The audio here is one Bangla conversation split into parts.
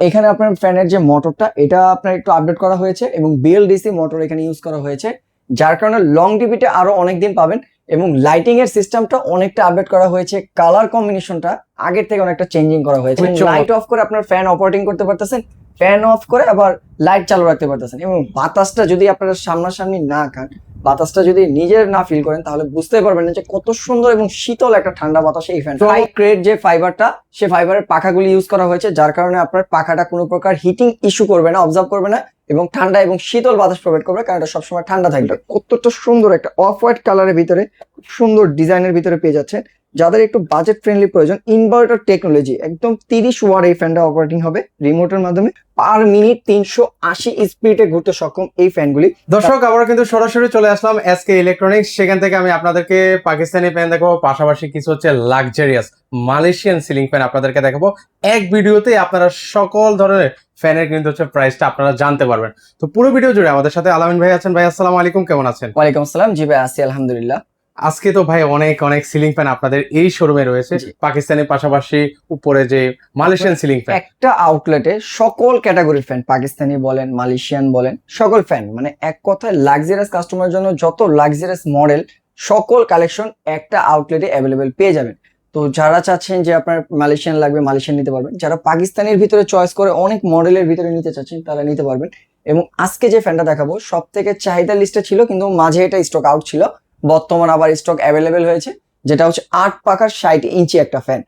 এখানে আপনার ফ্যানের যে মোটরটা এটা আপনার একটু আপডেট করা হয়েছে এবং বিএলডিসি মোটর এখানে ইউজ করা হয়েছে, যার কারণে লংজিভিটি আরো অনেক দিন পাবেন। এবং লাইটিং এর সিস্টেমটা অনেকটা আপডেট করা হয়েছে, কালার কম্বিনেশনটা আগের থেকে অনেকটা চেঞ্জিং করা হয়েছে। লাইট অফ করে আপনার ফ্যান অপারেটিং করতে পারতেছেন, ফ্যান অফ করে আবার লাইট চালু রাখতে পারতেছেন। এবং বাতাসটা যদি আপনারা সামনাসামনি না খান, বাতাসটা যদি নিজের না ফিল করেন, তাহলে বুঝতে পারবেন না যে কত সুন্দর এবং শীতল একটা ঠান্ডা বাতাস এই ফ্যান। হাই গ্রেড যে ফাইবারটা, সে ফাইবারের পাখাগুলি ইউজ করা হয়েছে, যার কারণে আপনার পাখাটা কোনো প্রকার হিটিং ইস্যু করবে না, অবজার্ভ করবে না, এবং ঠান্ডা এবং শীতল বাতাস প্রোভাইড করবে, কারণ এটা সবসময় ঠান্ডা থাকবে। কতটা সুন্দর একটা অফ হোয়াইট কালারের ভিতরে, খুব সুন্দর ডিজাইনের ভিতরে পেয়ে যাচ্ছেন। যাদের একটু বাজেট ফ্রেন্ডলি প্রয়োজন, ইনভার্টার টেকনোলজি, একদম 30 ওয়াট এই ফ্যানটা অপারেটিং হবে রিমোটের মাধ্যমে। পার মিনিট 380 স্পিডে ঘুরতে সক্ষম এই ফ্যানগুলি। দর্শক, আমরা কিন্তু সরাসরি চলে আসলাম এসকে ইলেকট্রনিক্স। সেখান থেকে আমি আপনাদেরকে পাকিস্তানি ফ্যান দেখাবো, পাশাপাশি কিছু হচ্ছে লাক্সারিয়াস মালয়েশিয়ান সিলিং ফ্যান আপনাদেরকে দেখাবো। এক ভিডিওতে আপনারা সকল ধরনের ফ্যানের কিন্তু হচ্ছে প্রাইসটা আপনারা জানতে পারবেন। তো পুরো ভিডিও জুড়ে আমাদের সাথে আলামিন ভাই আছেন। ভাই আসসালামু আলাইকুম, কেমন আছেন? ওয়ালাইকুম আসসালাম। জি ভাই, আছি আলহামদুলিল্লাহ। আজকে তো ভাই অনেক অনেক সিলিং ফ্যান আপনাদের এই শোরুমে রয়েছে, পাকিস্তানের পাশাপাশি উপরে যে মালয়েশিয়ান সিলিং ফ্যান। একটা আউটলেটে সকল ক্যাটাগরির ফ্যান, পাকিস্তানি বলেন, মালয়েশিয়ান বলেন, সকল ফ্যান, মানে এক কথায় লাক্সারিয়াস কাস্টমারের জন্য যত লাক্সারিয়াস মডেল সকল কালেকশন একটা আউটলেটে অ্যাভেলেবেল পেয়ে যাবেন। তো যারা চাচ্ছেন যে আপনার মালয়েশিয়ান লাগবে, মালয়েশিয়ান নিতে পারবেন। যারা পাকিস্তানের ভিতরে চয়েস করে অনেক মডেলের ভিতরে নিতে চাচ্ছেন, তারা নিতে পারবেন। এবং আজকে যে ফ্যানটা দেখাবো সব থেকে চাহিদা লিস্টে ছিল, কিন্তু মাঝে এটা স্টক আউট ছিল, বর্তমান আবার স্টক অ্যাভেলেবেল হয়েছে। যেটা হচ্ছে 8 পাখার 60 ইঞ্চি একটা ফ্যান,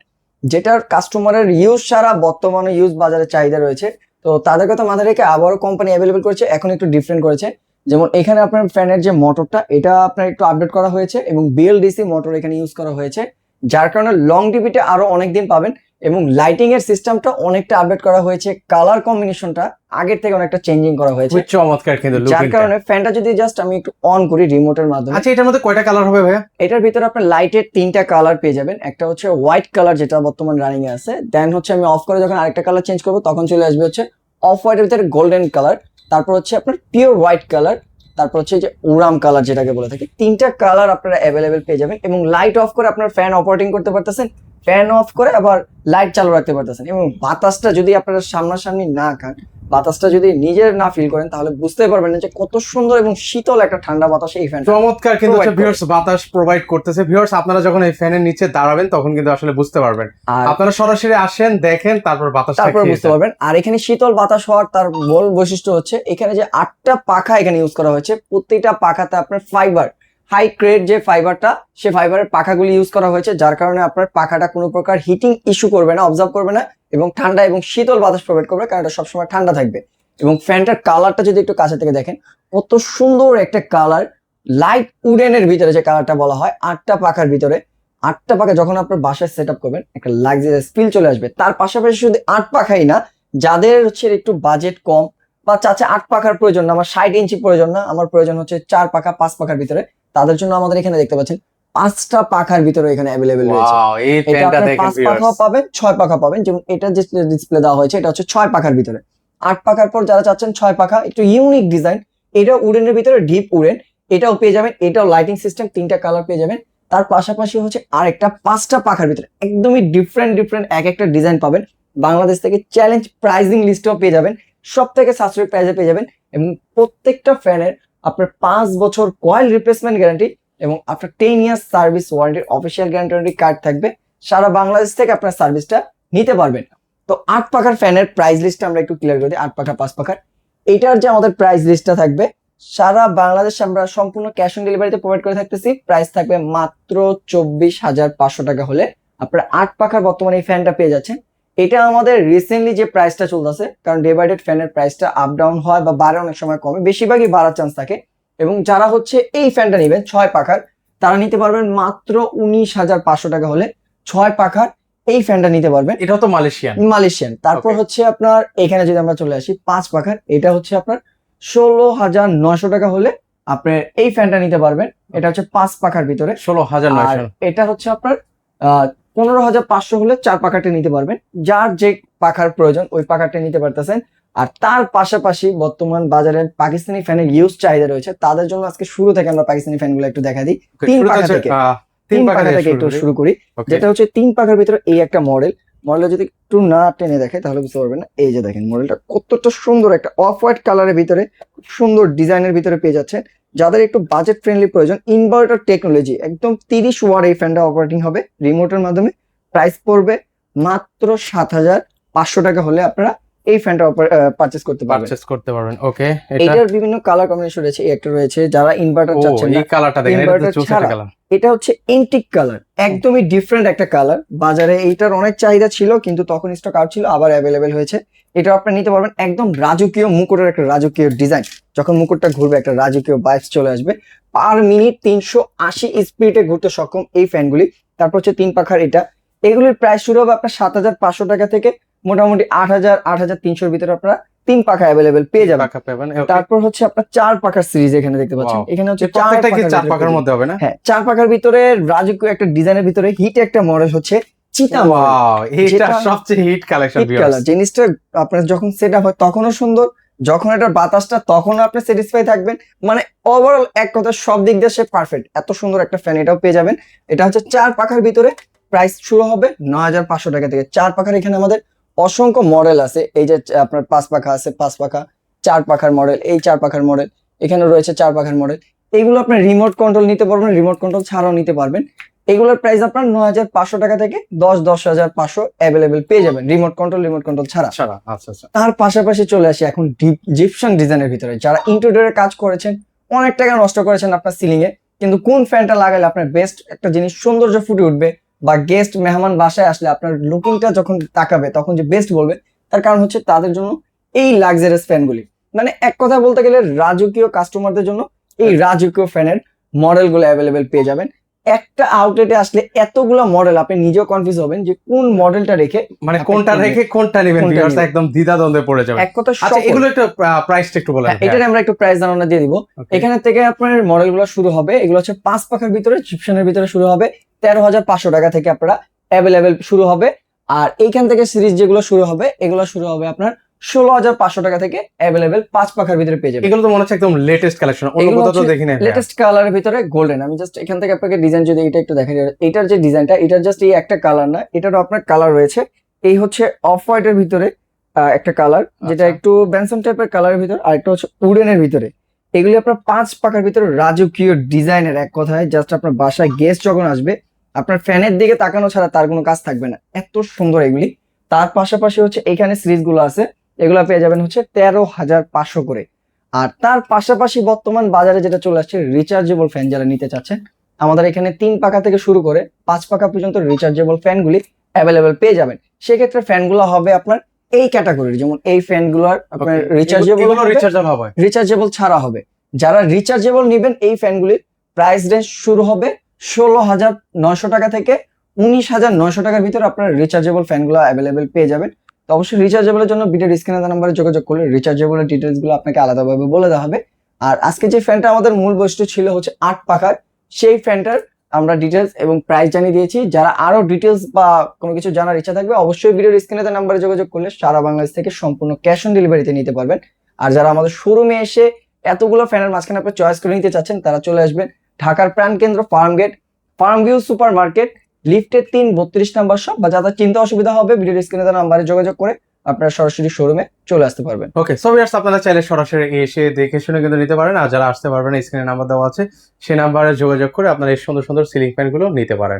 যেটার কাস্টমারের ইউজ সারা বর্তমানে ইউজ বাজারে চাহিদা রয়েছে। তো তাদের কথা মাথায় রেখে আবারও কোম্পানি অ্যাভেলেবেল করেছে, এখন একটু ডিফারেন্ট করেছে। যেমন এখানে আপনার ফ্যানের যে মোটরটা এটা আপনার একটু আপডেট করা হয়েছে এবং বিএলডিসি মোটর এখানে ইউজ করা হয়েছে, যার কারণে লংজিভিটি আরো অনেক দিন পাবেন। এবং লাইটিং এর সিস্টেমটা অনেকটা আপডেট করা হয়েছে, কালার কম্বিনেশনটা আগের থেকে অনেকটা চেঞ্জিং করা হয়েছে, চমৎকার কিন্তু যার কারণে ফ্যানটা যদি জাস্ট আমি একটু অন করি রিমোটের মাধ্যমে। আচ্ছা, এটার মধ্যে কয়টা কালার হবে ভাইয়া? এটার ভিতরে আপনার লাইটের 3টা কালার পেয়ে যাবেন। একটা হচ্ছে হোয়াইট কালার, যেটা বর্তমান রানিং এ আছে। দেন হচ্ছে আমি অফ করে যখন আরেকটা কালার চেঞ্জ করবো, তখন চলে আসবে হচ্ছে অফ হোয়াইটের ভিতরে গোল্ডেন কালার, তারপর হচ্ছে আপনার পিওর হোয়াইট কালার, তারপর হচ্ছে যে উরাম কালার যেটাকে বলে থাকি। 3টা কালার আপনারা অ্যাভেলেবেল পেয়ে যাবেন। এবং লাইট অফ করে আপনার ফ্যান অপারেটিং করতে পারতেছেন, ফ্যান অফ করে আবার লাইট চালু রাখতে পারতেছেন। এবং বাতাসটা যদি আপনারা সামনাসামনি না খান, বাতাসটা যদি নিজের না ফিল করেন, তাহলে বুঝতে পারবেন না যে কত সুন্দর এবং শীতল একটা ঠান্ডা বাতাস এই ফ্যান। চমৎকার কিন্তু ভিউয়ার্স বাতাস প্রোভাইড করতেছে। ভিউয়ার্স, আপনারা যখন এই ফ্যানের নিচে দাঁড়াবেন তখন কিন্তু আসলে বুঝতে পারবেন। আপনারা সরাসরি আসেন, দেখেন, তারপর বাতাস বুঝতে পারবেন। আর এখানে শীতল বাতাস হওয়ার তার মূল বৈশিষ্ট্য হচ্ছে এখানে যে 8টা পাখা এখানে ইউজ করা হয়েছে, প্রত্যেকটা পাখাতে আপনার ফাইবার, হাই গ্রেড যে ফাইবারটা, সে ফাইবারের পাখাগুলি ইউজ করা হয়েছে, যার কারণে আপনার পাখাটা কোনো প্রকার হিটিং ইস্যু করবে না, অবজার্ভ করবে না, এবং ঠান্ডা এবং শীতল বাতাস প্রোভাইড করবে, কারণ এটা সবসময় ঠান্ডা থাকবে। এবং ফ্যানটার কালারটা যদি একটু কাছে থেকে দেখেন, কত সুন্দর একটা কালার, লাইট উডেনের ভিতরে যে কালারটা বলা হয়। 8টা পাখার ভিতরে, 8টা পাখা যখন আপনার বাসায় সেট আপ করবেন, একটা লাক্সারিয়াস ফিল চলে আসবে। তার পাশাপাশি শুধু 8 পাখাই না, যাদের হচ্ছে একটু বাজেট কম বা চাচ্ছে 8 পাখার প্রয়োজন না, আমার 60 ইঞ্চি প্রয়োজন না, আমার প্রয়োজন হচ্ছে 4 পাখা 5 পাখার ভিতরে, তাদের জন্য আমাদের এখানে দেখতে পাচ্ছেন 5টা পাখার ভিতরে এখানে অ্যাভেলেবেল রয়েছে। এই ফ্যানটা দেখেন 5 পাখা পাবেন, 6 পাখা পাবেন। যেমন এটা যে ডিসপ্লে দেওয়া হয়েছে, এটা হচ্ছে 6 পাখার ভিতরে। 8 পাখার পর যারা চাচ্ছেন 6 পাখা, একটু ইউনিক ডিজাইন, এটা উডেনের ভিতরে ডিপ উডেন, এটাও পেয়ে যাবেন। এটাও লাইটিং সিস্টেম, 3টা কালার পেয়ে যাবেন। তার পাশাপাশি হচ্ছে আরেকটা 5টা পাখার ভিতরে একদমই ডিফারেন্ট এক একটা ডিজাইন পাবেন। বাংলাদেশ থেকে চ্যালেঞ্জ প্রাইজিং লিস্টও পেয়ে যাবেন, সব থেকে সাশ্রয়ী প্রাইসে পেয়ে যাবেন। এবং প্রত্যেকটা ফ্যানের আপনার 5 বছর কয়েল রিপ্লেসমেন্ট গ্যারান্টি এবং আপনার 10 ইয়ার্স সার্ভিস ওয়ারেন্টির অফিসিয়াল গ্যারান্টি কার্ড থাকবে। সারা বাংলাদেশ থেকে আপনার সার্ভিসটা নিতে পারবেন। তো 8 পাখার ফ্যানের প্রাইস লিস্টটা আমরা একটু ক্লিয়ার করে দিই। 8 পাখা 5 পাখার এটার যে আমাদের প্রাইস লিস্টটা থাকবে, সারা বাংলাদেশ আমরা সম্পূর্ণ ক্যাশ অন ডেলিভারিতে প্রোভাইড করে থাকতেছি। প্রাইস থাকবে মাত্র 24,500 টাকা হলে আপনারা 8 পাখার বর্তমানে এই ফ্যানটা পেয়ে যাচ্ছেন। এটা আমাদের রিসেন্টলি যে প্রাইসটা চলতেছে, কারণ ডে বাই ডে ফ্যানের প্রাইসটা আপ ডাউন হয় বা বাড়ে, অনেক সময় কমে, বেশিরভাগই বাড়ার চান্স থাকে। এবং যারা হচ্ছে এই ফ্যানটা নেবেন 6 পাখার, তারা নিতে পারবেন মাত্র 19,500 টাকা হলে 6 পাখার এই ফ্যানটা নিতে পারবেন। এটা তো মালয়েশিয়ান। তারপর হচ্ছে আপনার এখানে যদি আমরা চলে আসি 5 পাখার, এটা হচ্ছে আপনার 16,900 টাকা হলে আপনার এই ফ্যানটা নিতে পারবেন। এটা হচ্ছে 5 পাখার ভিতরে 16,900। এটা হচ্ছে আপনার 15,500 হলে 4 পাখাটা নিতে পারবেন। যার যে পাখার প্রয়োজন ওই পাখাটা নিতে পারতেছেন। আর তার পাশাপাশি বর্তমান বাজারে পাকিস্তানি ফ্যানের ইউজ চাহিদা রয়েছে, তাদের জন্য আজকে শুরু থেকে আমরা পাকিস্তানি ফ্যানগুলো একটু দেখা দিই। 3 পাখা থেকে একটু শুরু করি। যেটা হচ্ছে 3 পাখার ভিতরে এই একটা মডেল, মডেলটা যদি একটু না টেনে দেখে তাহলে বুঝতে পারবেন না। এই যে দেখেন মডেলটা কতটা সুন্দর, একটা অফ হোয়াইট কালারের ভিতরে খুব সুন্দর ডিজাইনের ভিতরে পেয়ে যাচ্ছেন। যাদের একটু বাজেট ফ্রেন্ডলি প্রয়োজন, ইনভার্টার টেকনোলজি, একদম 30 ওয়াট এই ফ্যানটা অপারেটিং হবে রিমোটের মাধ্যমে। প্রাইস পড়বে মাত্র 7,500 টাকা হলে আপনারা এই ফ্যানটা পারচেস করতে পারবেন। ওকে, এটা এটার বিভিন্ন কালার কম্বিনেশন রয়েছে, একটা রয়েছে যারা ইনভার্টার চাচ্ছেন না এই কালারটা দেখেন, এটা তো inverter চুলকাটা ছাড়া। কালার। এটা হচ্ছে এন্টিক কালার, একদমই ডিফারেন্ট একটা কালার। বাজারে এইটার অনেক চাহিদা ছিল কিন্তু তখন স্টক আউট ছিল, আবার অ্যাভেলেবেল হয়েছে। এটা আপনারা নিতে পারবেন, একদম রাজকীয় মুকুটের একটা রাজকীয় ডিজাইন। যখন মুকুটটা ঘুরবে একটা রাজকীয় ভাইবস চলে আসবে। পার মিনিট 380 স্পিডে ঘুরতে সক্ষম এই ফ্যানগুলি। তারপর হচ্ছে 3 পাখার এটা, এগুলির প্রাইস শুরু হবে আপনার 7,500 টাকা থেকে মোটামুটি 8,000 8,300 ভিতরে আপনারা 3 পাখা অ্যাভেলেবেল পেয়ে যাবেন। পাখা পাবেন। তারপর হচ্ছে আপনার 4 পাখার সিরিজ এখানে দেখতে পাচ্ছেন। Wow. এখানে হচ্ছে প্রত্যেকটা কি 4 ভিতরে পাখার পেয়ে মধ্যে হবে না? হ্যাঁ, 4 পাখার ভিতরে রাজকীয় একটা ডিজাইনের ভিতরে হিট একটা মডেল হচ্ছে চিতা মডেল। ওয়াও, এটা যেটা সবচেয়ে হিট কালেকশন হিট কালার। জিনিসটা আপনার যখন সেট আপ হয় তখনও সুন্দর, যখন এটার বাতাসটা তখন আপনি স্যাটিসফাই থাকবেন। মানে ওভারঅল এক কথা সব দিক দিয়ে সে পারফেক্ট। এত সুন্দর একটা ফ্যান এটাও পেয়ে যাবেন। এটা হচ্ছে 4 পাখার ভিতরে, প্রাইস শুরু হবে 9,500 টাকা থেকে। 4 পাখার এখানে আমাদের অসংখ্য মডেল আছে। এই যে আপনার 5 পাখা আছে, 5 পাখা, 4 পাখার মডেল, এই 4 পাখার মডেল, এখানে রয়েছে 4 পাখার মডেল। এইগুলো আপনি রিমোট কন্ট্রোল নিতে পারবেন, রিমোট কন্ট্রোল ছাড়াও নিতে পারবেন। এগুলোর প্রাইস আপনার 9,500 টাকা থেকে 10,500 অ্যাভেলেবেল পেয়ে যাবেন রিমোট কন্ট্রোল ছাড়া। আচ্ছা আচ্ছা। তার পাশাপাশি চলে আসি এখন জিপসান ডিজাইনের ভিতরে। যারা ইন্টেরিয়রের কাজ করেছেন, অনেক টাকা নষ্ট করেছেন আপনার সিলিং এ, কিন্তু কোন ফ্যানটা লাগালে আপনার বেস্ট একটা জিনিস সৌন্দর্য ফুটে উঠবে, বা গেস্ট মেহমান বাসায় আসলে আপনার লুকিংটা যখন তাকাবে তখন যে বেস্ট বলবে, তার কারণ হচ্ছে তাদের জন্য এই লাক্সারিয়াস ফ্যানগুলি। মানে এক কথা বলতে গেলে রাজকীয় কাস্টমারদের জন্য এই রাজকীয় ফ্যানের মডেলগুলো অ্যাভেলেবেল পেয়ে যাবেন। একটা আউটলেটে আসলে এতগুলো মডেল আপনি নিজেও কনফিউজ হবেন যে কোন মডেলটা রেখে মানে কোনটা রেখে কোনটা নেবেন, কোনটা ভিউয়ার্স নেবেন। একদম দ্বিধাদ্বন্দ্বে পড়ে যাবেন। এক কথা আচ্ছা, সকল- এগুলো একটু প্রাইসটা একটু বলেন। হ্যাঁ, এটার আমরা একটু প্রাইস ধারণা দিয়ে দিব। Okay. এখানে থেকে আপনার মডেলগুলো শুরু হবে, এগুলো হচ্ছে 5 পাখার ভিতরে, জিপসানের ভিতরে শুরু হবে 13,500 টাকা থেকে আপনারা অ্যাভেলেবেল শুরু হবে। আর এইখান থেকে সিরিজ যেগুলো শুরু হবে, এগুলো শুরু হবে আপনার 16,500 টাকা থেকে অ্যাভেলেবেল 5 পাখার ভিতরে পেয়ে যাবেন। এগুলো তো মনে হচ্ছে একদম লেটেস্ট কালেকশন, অন্য এগুলো কোথাও তো হচ্ছে দেখি না। লেটেস্ট কালারের ভিতরে গোল্ডেন। আমি জাস্ট এখান থেকে আপনাকে ডিজাইন যদি এটা একটু দেখাই, এটার যে ডিজাইনটা, এটার জাস্ট এই একটা কালার না, এটারও আপনার কালার রয়েছে। এই হচ্ছে অফ হোয়াইটের ভিতরে একটা কালার, যেটা আচ্ছা। একটু ব্যানসন টাইপের কালারের ভিতরে, আর একটা হচ্ছে উডেনের ভিতরে। এগুলি আপনার 5 পাখার ভিতরে রাজকীয় ডিজাইনের। এক কথায় জাস্ট আপনার বাসায় গেস্ট যখন আসবে আপনার ফ্যানের দিকে তাকানো ছাড়া তার কোনো কাজ থাকবে না, এত সুন্দর এগুলি। তার পাশাপাশি হচ্ছে এখানে সিরিজ গুলো আছে, এগুলো পেয়ে যাবেন হচ্ছে 13,500 করে। আর তার পাশাপাশি বর্তমান বাজারে যেটা চলে আসছে রিচার্জেবল ফ্যান, যারা নিতে চাচ্ছেন, আমাদের এখানে 3 পাখা থেকে শুরু করে 5 পাখা পর্যন্ত রিচার্জেবল ফ্যানগুলি অ্যাভেলেবেল পেয়ে যাবেন। সেক্ষেত্রে ফ্যানগুলো হবে আপনার এই ক্যাটাগরির, যেমন এই ফ্যানগুলোর আপনার রিচার্জেবল হবে, রিচার্জেবল ছাড়া হবে। যারা রিচার্জেবল নেবেন এই ফ্যানগুলির প্রাইস রেঞ্জ শুরু হবে 16,900 টাকা থেকে 19,900 টাকার ভিতরে আপনারা রিচার্জেবল ফ্যানগুলো অ্যাভেলেবেল পেয়ে যাবেন। তো অবশ্যই রিচার্জেবলের জন্য ভিডিও স্ক্রিনে দেওয়া নাম্বারে যোগাযোগ করলে রিচার্জেবলের ডিটেলস গুলো আপনাকে আলাদাভাবে বলে দেওয়া হবে। আর আজকে যে ফ্যানটা আমাদের মূল বৈশিষ্ট্য ছিল হচ্ছে 8 পাখার, সেই ফ্যানটার আমরা ডিটেলস এবং প্রাইস জানিয়ে দিয়েছি। যারা আরো ডিটেলস বা কোনো কিছু জানার ইচ্ছা থাকবে অবশ্যই ভিডিও স্ক্রিনে দেওয়া নাম্বারে যোগাযোগ করলে সারা বাংলাদেশ থেকে সম্পূর্ণ ক্যাশ অন ডেলিভারিতে নিতে পারবেন। আর যারা আমাদের শোরুমে এসে এতগুলো ফ্যানের মাঝখানে আপনি চয়েস করে নিতে চাচ্ছেন, তারা চলে আসবেন ঢাকার প্রাণকেন্দ্র ফার্ম ভিউ সুপার মার্কেট, লিফটের 3 32 নাম্বার শপ, বা যাদের চিন্তা অসুবিধা হবে ভিডিও স্ক্রিনে দেওয়া নাম্বারে যোগাযোগ করে আপনারা সরাসরি শোরুমে চলে আসতে পারবেন। ওকে, সো ভিউয়ার্স আপনারা চাইলে সরাসরি এসে দেখে শুনে কিন্তু নিতে পারেন। আর যারা আসতে পারবেন, স্ক্রিনে নাম্বার দেওয়া আছে, সেই নাম্বারে যোগাযোগ করে আপনারা এই সুন্দর সুন্দর সিলিং ফ্যান গুলো নিতে পারেন।